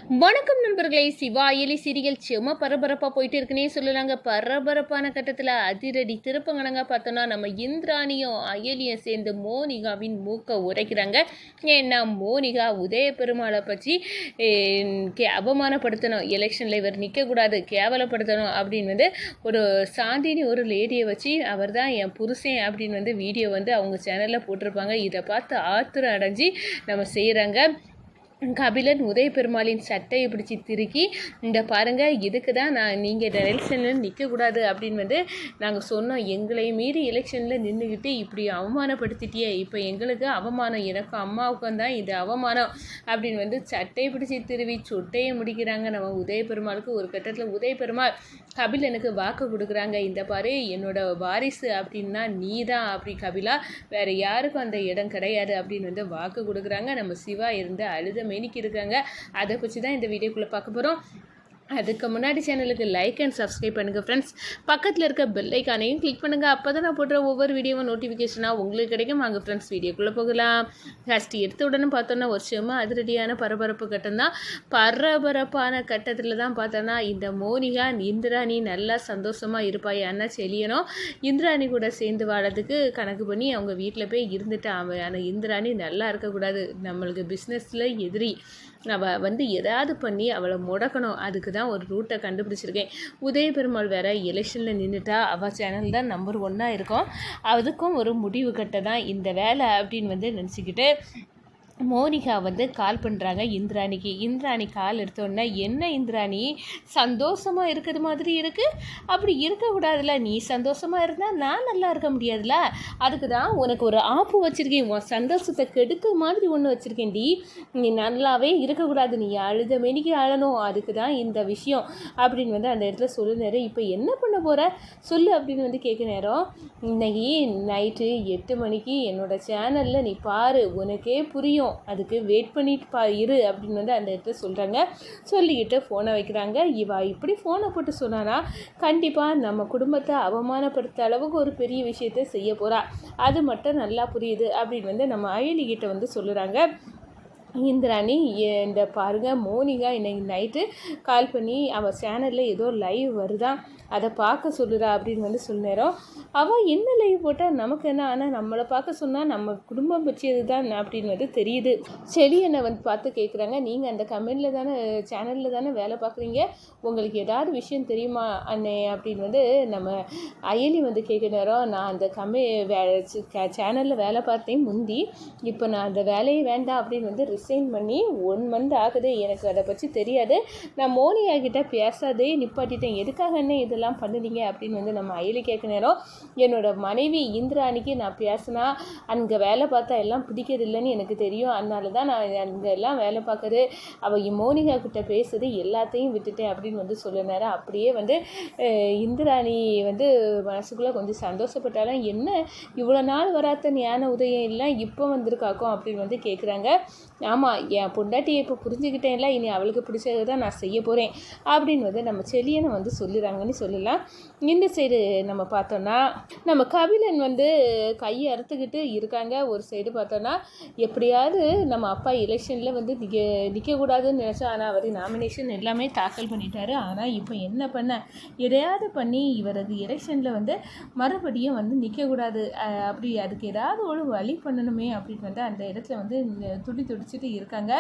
வணக்கம் நண்பர்களே. சிவா அயலி சீரியல் செம பரபரப்பாக போயிட்டு இருக்குன்னே சொல்லலாங்க. பரபரப்பான கட்டத்தில் அதிரடி திருப்பங்கனங்க பார்த்தோன்னா நம்ம இந்திராணியும் அயலியும் சேர்ந்து மோனிகாவின் மூக்கை உரைக்கிறாங்க. ஏன்னா மோனிகா உதய பெருமாளை பற்றி அவமானப்படுத்தணும், எலெக்ஷனில் இவர் நிற்கக்கூடாது, கேவலப்படுத்தணும் அப்படின்னு ஒரு சாந்தினி ஒரு லேடியை வச்சு அவர் தான் என் புருஷன் அப்படின்னு வீடியோ அவங்க சேனலில் போட்டிருப்பாங்க. இதை பார்த்து ஆத்திரம் அடைஞ்சி நம்ம செய்கிறாங்க. கபிலன் உதய பெருமாளின் சட்டையை பிடிச்சி திருக்கி இந்த பாருங்கள், இதுக்கு தான் நீங்கள் எலெக்ஷனில் நிற்கக்கூடாது அப்படின்னு நாங்கள் சொன்னோம். எங்களை மீறி எலெக்ஷனில் நின்றுக்கிட்டு இப்படி அவமானப்படுத்திட்டியே, இப்போ எங்களுக்கு அவமானம், எனக்கும் அம்மாவுக்கும் தான் இது அவமானம் அப்படின்னு சட்டையை பிடிச்சி திருவி சொட்டையை முடிக்கிறாங்க நம்ம உதய பெருமாளுக்கு. ஒரு கட்டத்தில் உதய பெருமாள் கபிலனுக்கு வாக்கு கொடுக்குறாங்க. இந்த பாரு, என்னோட வாரிசு அப்படின்னா நீ தான், அப்படி கபிலா வேறு யாருக்கும் அந்த இடம் கிடையாது அப்படின்னு வாக்கு கொடுக்குறாங்க. நம்ம சிவா இருந்து அழுத மேனிக்கு இருக்காங்க. அதை பற்றி தான் இந்த வீடியோக்குள்ளே பார்க்க போகிறோம். அதுக்கு முன்னாடி சேனலுக்கு லைக் அண்ட் சப்ஸ்கிரைப் பண்ணுங்கள் ஃப்ரெண்ட்ஸ். பக்கத்தில் இருக்க பெல் ஐக்கானையும் கிளிக் பண்ணுங்கள். அப்போ தான் நான் போடுற ஒவ்வொரு வீடியோவும் நோட்டிஃபிகேஷனாக உங்களுக்கு கிடைக்கும். வாங்க ஃப்ரெண்ட்ஸ், வீடியோக்குள்ளே போகலாம். ஃபஸ்ட் எடுத்த உடனே பார்த்தோன்னா ஒரு செம அதிரடியான பரபரப்பு கட்டம் தான். பரபரப்பான கட்டத்தில் தான் பார்த்தோன்னா இந்த மோனிகா இந்திராணி நல்லா சந்தோஷமாக இருப்பாய் அண்ணா செலியனும் இந்திராணி கூட சேர்ந்து வாழறதுக்கு கணக்கு பண்ணி அவங்க வீட்டில் போய் இருந்துட்டு ஆனால் இந்திராணி நல்லா இருக்கக்கூடாது, நம்மளுக்கு பிஸ்னஸில் எதிரி, அவள் ஏதாவது பண்ணி அவளை முடக்கணும், அதுக்கு தான் ஒரு ரூட்டை கண்டுபிடிச்சிருக்கேன். உதய பெருமாள் வேறு எலெக்ஷனில் நின்றுட்டா அவள் சேனல் தான் நம்பர் 1 இருக்கும், அதுக்கும் ஒரு முடிவு கட்ட தான் இந்த வேலை அப்படின்னு நினச்சிக்கிட்டு மோனிகா கால் பண்ணுறாங்க இந்திராணிக்கு. இந்திராணி கால் எடுத்தோடனே, என்ன இந்திராணி சந்தோஷமாக இருக்கிறது மாதிரி இருக்குது, அப்படி இருக்கக்கூடாதுல்ல, நீ சந்தோஷமாக இருந்தால் நான் நல்லா இருக்க முடியாதுல்ல, அதுக்கு தான் உனக்கு ஒரு ஆப்பு வச்சுருக்கேன், உன் சந்தோஷத்தை கெடுக்க மாதிரி ஒன்று வச்சுருக்கேன்டி, நீ நல்லாவே இருக்கக்கூடாது, நீ அழுத மேனிக்கு அழணும், அதுக்கு தான் இந்த விஷயம் அப்படின்னு அந்த இடத்துல சொல்லு நேரம். இப்போ என்ன பண்ண போகிற சொல்லு அப்படின்னு கேட்க நேரம். இன்னைக்கு நைட்டு 8 மணிக்கு என்னோடய சேனலில் நீ பாரு, உனக்கே புரியும், அதுக்கு வெயிட் பண்ணிட்டு இரு அப்படின்னு அந்த இடத்துல சொல்கிறாங்க. சொல்லிக்கிட்டு ஃபோனை வைக்கிறாங்க. இவா இப்படி ஃபோனை போட்டு சொன்னானா கண்டிப்பாக நம்ம குடும்பத்தை அவமானப்படுத்த அளவுக்கு ஒரு பெரிய விஷயத்தை செய்ய போகிறா, அது மட்டும் நல்லா புரியுது அப்படின்னு நம்ம அயலிகிட்ட சொல்லுறாங்க. இந்திராணி இந்த பாருங்கள், மோனிகா இன்னைக்கு நைட்டு கால் பண்ணி அவள் சேனலில் ஏதோ லைவ் வருதான், அதை பார்க்க சொல்லுறா அப்படின்னு சொல்லுறோம். அவள் என்ன லைவ் போட்டால் நமக்கு என்ன, ஆனால் நம்மளை பார்க்க சொன்னால் நம்ம குடும்பம் பற்றியது தான் அப்படின்னு தெரியுது. செடி என்னை பார்த்து கேட்குறாங்க, நீங்கள் அந்த கமெண்டில் தானே சேனலில் தானே வேலை பார்க்குறீங்க, உங்களுக்கு ஏதாவது விஷயம் தெரியுமா அண்ணே அப்படின்னு நம்ம அயலி கேட்க நேரம். நான் அந்த சேனலில் வேலை பார்த்தேன் முந்தி, இப்போ நான் அந்த வேலையை வேண்டாம் அப்படின்னு ரிசைன் பண்ணி 1 மந்த் ஆகுது, எனக்கு அதை பற்றி தெரியாது, நான் மோனியா கிட்ட பேசாதே நிப்பாட்டிட்டேன், எதுக்காக என்ன இதெல்லாம் பண்ணுறீங்க அப்படின்னு நம்ம அயலி கேட்க நேரம். என்னோட மனைவி இந்திராணிக்கு நான் பேசினா அங்கே வேலை பார்த்தா எல்லாம் பிடிக்கிறதில்லைன்னு எனக்கு தெரியும், அதனால தான் நான் அங்கே எல்லாம் வேலை பார்க்குறது, அவள் மோனிகா கிட்ட பேசுறது எல்லாத்தையும் விட்டுட்டேன் அப்படின்னு சொல்ல நேரம். அப்படியே இந்திராணி மனசுக்குள்ளே கொஞ்சம் சந்தோஷப்பட்டாலும், என்ன இவ்வளோ நாள் வராத ஞான உதயம் இல்லை இப்போ வந்திருக்காக்கும் அப்படின்னு கேட்குறாங்க. ஆமாம், என் பொண்டாட்டியை இப்போ புரிஞ்சுக்கிட்டேன்ல, இனி அவளுக்கு பிடிச்சது தான் நான் செய்ய போகிறேன் அப்படின்னு நம்ம செலியனை சொல்லுறாங்கன்னு சொல்லலாம். இந்த சைடு நம்ம பார்த்தோன்னா நம்ம கபிலன் கையை அறுத்துக்கிட்டு இருக்காங்க. ஒரு சைடு பார்த்தோன்னா எப்படியாவது நம்ம அப்பா எலெக்ஷனில் நிற்கக்கூடாதுன்னு நினச்சா, ஆனால் அவர் நாமினேஷன் எல்லாமே தாக்கல் பண்ணிட்டாரு. ஆனால் இப்போ என்ன பண்ண, எதையாவது பண்ணி இவரது எலெக்ஷனில் மறுபடியும் நிற்கக்கூடாது, அப்படி அதுக்கு ஏதாவது ஒரு வழி பண்ணணுமே அப்படின்னு அந்த இடத்துல துடிச்சிட்டு இருக்காங்க.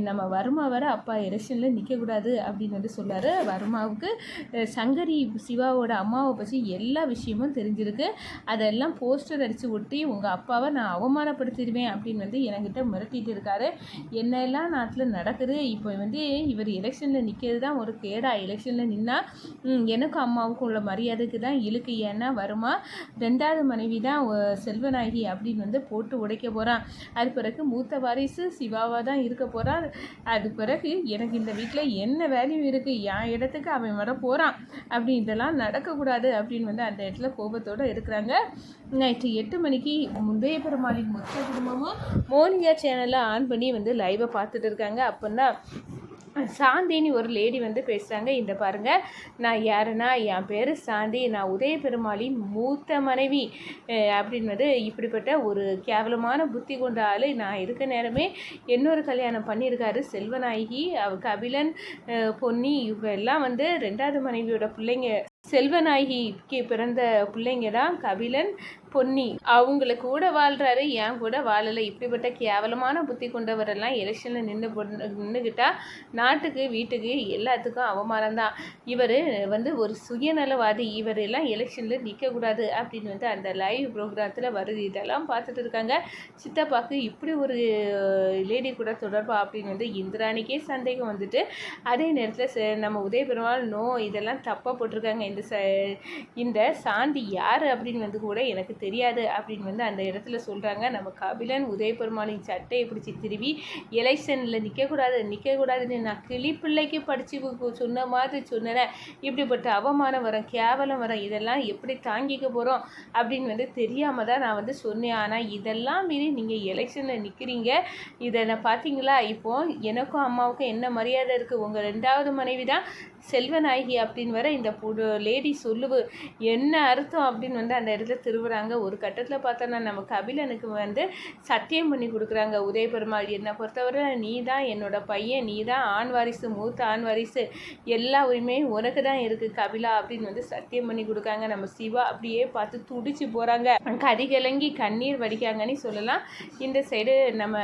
நம்ம வர்மா வர அப்பா எலெக்ஷனில் நிற்கக்கூடாது அப்படின்னு சொல்லார். வர்மாவுக்கு சங்கரி சிவாவோட அம்மாவை பற்றி எல்லா விஷயமும் தெரிஞ்சிருக்கு, அதெல்லாம் போஸ்டர் அடித்து ஒட்டி உங்கள் அப்பாவை நான் அவமானப்படுத்திடுவேன் அப்படின்னு என்கிட்ட மிரட்டிட்டு இருக்காரு. என்னெல்லாம் நாட்டில் நடக்குது, இப்போ இவர் எலெக்ஷனில் நிற்கிறது தான் ஒரு கேடா, எலெக்ஷனில் நின்னா எனக்கும் அம்மாவுக்கும் உள்ள மரியாதைக்கு தான் இழுக்கு, ஏன்னா வருமா 2வது மனைவி தான் செல்வநாயகி அப்படின்னு போட்டு உடைக்க போகிறான், அது பிறகு மூத்த வாரிசு சிவாவாக தான் இருக்க போகிறான், அது பிறகு எனக்கு இந்த வீட்டில் என்ன வேல்யூ இருக்குது, என் இடத்துக்கு அவன் வர போகிறான், அப்படி இதெல்லாம் நடக்கக்கூடாது அப்படின்னு அந்த இடத்துல கோபத்தோடு இருக்கிறாங்க. நைட்டு 8 மணிக்கு உதய பெருமாளின் மொத்த குடும்பமும் மோனிகா சேனலில் ஆன் பண்ணி லைவை பார்த்துட்டு இருக்காங்க. அப்படின்னா சாந்தின்னு ஒரு லேடி வந்து பேசுகிறாங்க. இந்த பாருங்கள், நான் யாருன்னா என் பேர் சாந்தி, நான் உதய பெருமாளின் மூத்த மனைவி அப்படின்னு வந்து இப்படிப்பட்ட ஒரு கேவலமான புத்தி கொண்ட ஆள் நான் இருக்க நேரமே இன்னொரு கல்யாணம் பண்ணியிருக்காரு செல்வநாயகி, கபிலன், பொன்னி, இவங்க எல்லாம் வந்து 2வது மனைவியோட பிள்ளைங்க. செல்வநாயகிக்கு பிறந்த பிள்ளைங்க தான் கபிலன், பொன்னி. அவங்களுக்கு கூட வாழ்கிறாரு, ஏன் கூட வாழலை. இப்படிப்பட்ட கேவலமான புத்தி கொண்டவரெல்லாம் எலெக்ஷனில் நின்றுக்கிட்டா நாட்டுக்கு வீட்டுக்கு எல்லாத்துக்கும் அவமானம் தான். இவர் வந்து ஒரு சுயநலவாதி, இவர் எல்லாம் எலெக்ஷனில் நிற்கக்கூடாது அப்படின்னு வந்து அந்த லைவ் ப்ரோக்ராமத்தில் வருது. இதெல்லாம் பார்த்துட்டு இருக்காங்க. சித்தப்பாக்கு இப்படி ஒரு லேடி கூட தொடர்பா அப்படின்னு வந்து இந்திராணிக்கே சந்தேகம் வந்துட்டு, அதே நேரத்தில் நம்ம உதய பெருமாள் இதெல்லாம் தப்பாக போட்டிருக்காங்க, இந்த சாந்தி யார் அப்படின்னு வந்து கூட எனக்கு தெரியாது அப்படின்னு வந்து அந்த இடத்துல சொல்கிறாங்க. நம்ம கபிலன் உதய பெருமாளின் சட்டையை பிடிச்சி திருவி எலெக்ஷனில் நிற்கக்கூடாதுன்னு நான் கிளிப்பிள்ளைக்கு படித்து சொன்ன மாதிரி சொன்னேன். இப்படிப்பட்ட அவமானம் வரும், கேவலம் வரும், இதெல்லாம் எப்படி தாங்கிக்க போகிறோம் அப்படின்னு வந்து தெரியாமல் தான் நான் வந்து சொன்னேன். ஆனால் இதெல்லாம் மீறி நீங்கள் எலெக்ஷனில் நிற்கிறீங்க. இதை நான் பார்த்தீங்களா? இப்போது எனக்கும் அம்மாவுக்கும் என்ன மரியாதை இருக்குது? உங்கள் 2வது மனைவி தான் செல்வநாயகி அப்படின்னு வர இந்த லேடி சொல்லுவு என்ன அர்த்தம் அப்படின்னு வந்து அந்த இடத்துல திருவுறாங்க. ஒரு கட்டத்தில் பார்த்தோன்னா நம்ம கபிலனுக்கு வந்து சத்தியம் பண்ணி கொடுக்குறாங்க உதய பெருமாள், என்னை பொறுத்தவரை நீ தான் என்னோட பையன், நீ தான் ஆண் வாரிசு, மூத்த ஆண் வாரிசு, எல்லா உரிமையும் உனக்கு தான் இருக்குது கபிலா அப்படின்னு வந்து சத்தியம் பண்ணி கொடுக்காங்க. நம்ம சிவா அப்படியே பார்த்து துடிச்சு போகிறாங்க, கதிகலங்கி கண்ணீர் வடிக்காங்கன்னு சொல்லலாம். இந்த சைடு நம்ம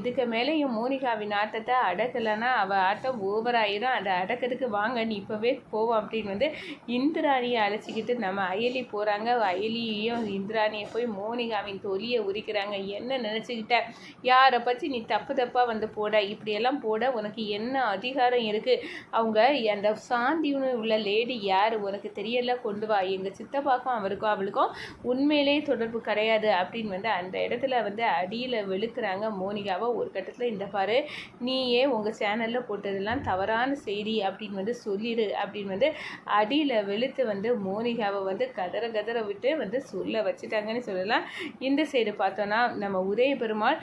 இதுக்கு மேலேயும் மோனிகாவின் ஆட்டத்தை அடக்கலைன்னா அவள் ஆட்டம் ஓவராயிடும். அதை அடக்கிறதுக்கு வாங்க நீ இப்போவே போவோம் அப்படின்னு வந்து இந்திராணியை அழைச்சிக்கிட்டு நம்ம அயலி போகிறாங்க. அயலியையும் இந்திராணியை போய் மோனிகாவின் தொலியை உரிக்கிறாங்க. என்ன நினச்சிக்கிட்ட, யாரை பற்றி நீ தப்பாக வந்து போட, இப்படியெல்லாம் போட உனக்கு என்ன அதிகாரம் இருக்குது? அவங்க அந்த சாந்தின்னு உள்ள லேடி யார் உனக்கு தெரியல, கொண்டு வா. எங்கள் சித்தப்பாக்கும் அவளுக்கும் உண்மையிலே தொடர்பு கிடையாது அப்படின்னு வந்து அந்த இடத்துல வந்து அடியில் வெளுக்கிறாங்க மோனிகாவை. ஒரு கட்டத்தில் இந்த பாரு, நீயே உங்கள் சேனலில் போட்டதெல்லாம் தவறான செய்தி அப்படின்னு வந்து சொல்லிடு அப்படின்னு வந்து அடியில் வெளுத்து வந்து மோனிகாவை வந்து கதற விட்டு வந்து சொல்ல வச்சுட்டாங்கன்னு சொல்லலாம். இந்த சைடு பார்த்தோன்னா நம்ம உதய பெருமாள்,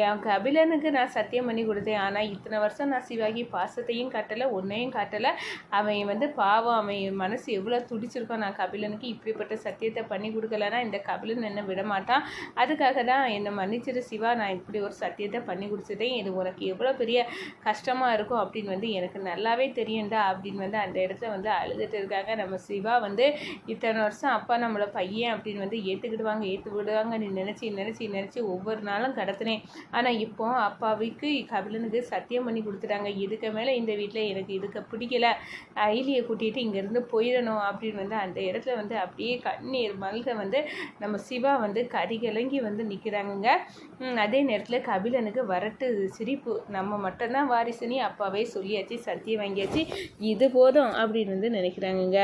என் கபிலனுக்கு நான் சத்தியம் பண்ணி கொடுத்தேன், ஆனால் இத்தனை வருஷம் நான் சிவாகி பாசத்தையும் காட்டலை, ஒன்றையும் காட்டலை. அவன் வந்து பாவம், அவன் மனசு எவ்வளோ துடிச்சிருக்கோம். நான் கபிலனுக்கு இப்படிப்பட்ட சத்தியத்தை பண்ணி கொடுக்கலன்னா இந்த கபிலன் என்னை விடமாட்டான். அதுக்காக தான் என்னை மன்னிச்சிரு சிவா, நான் இப்படி ஒரு சத்தியத்தை பண்ணி கொடுத்துட்டேன், இது உனக்கு எவ்வளோ பெரிய கஷ்டமாக இருக்கும் அப்படின்னு வந்து எனக்கு நல்லாவே தெரியும்டா அப்படின்னு வந்து அந்த இடத்துல வந்து அழுதுட்டு இருக்காங்க. நம்ம சிவா வந்து இத்தனை வருஷம் அப்பா நம்மளை பையன் அப்படின்னு வந்து ஏற்றுக்கிடுவாங்க நீ நினச்சி ஒவ்வொரு நாளும் கடத்தினேன். ஆனால் இப்போ அப்பாவுக்கு கபிலனுக்கு சத்தியம் பண்ணி கொடுத்துட்டாங்க. இதுக்கு மேலே இந்த வீட்டில் எனக்கு இதுக்கு பிடிக்கல, அயலியை கூட்டிகிட்டு இங்கேருந்து போயிடணும் அப்படின்னு வந்து அந்த இடத்துல வந்து அப்படியே கண்ணீர் மல்க வந்து நம்ம சிவா வந்து கரிகலங்கி வந்து நிற்கிறாங்க. அதே நேரத்தில் கபிலனுக்கு வரட்டு சிரிப்பு, நம்ம மட்டும்தான் வாரிசுனி அப்பாவே சொல்லியாச்சு, சத்தியம் வாங்கியாச்சு, இது போதும் அப்படின்னு வந்து நினைக்கிறாங்கங்க.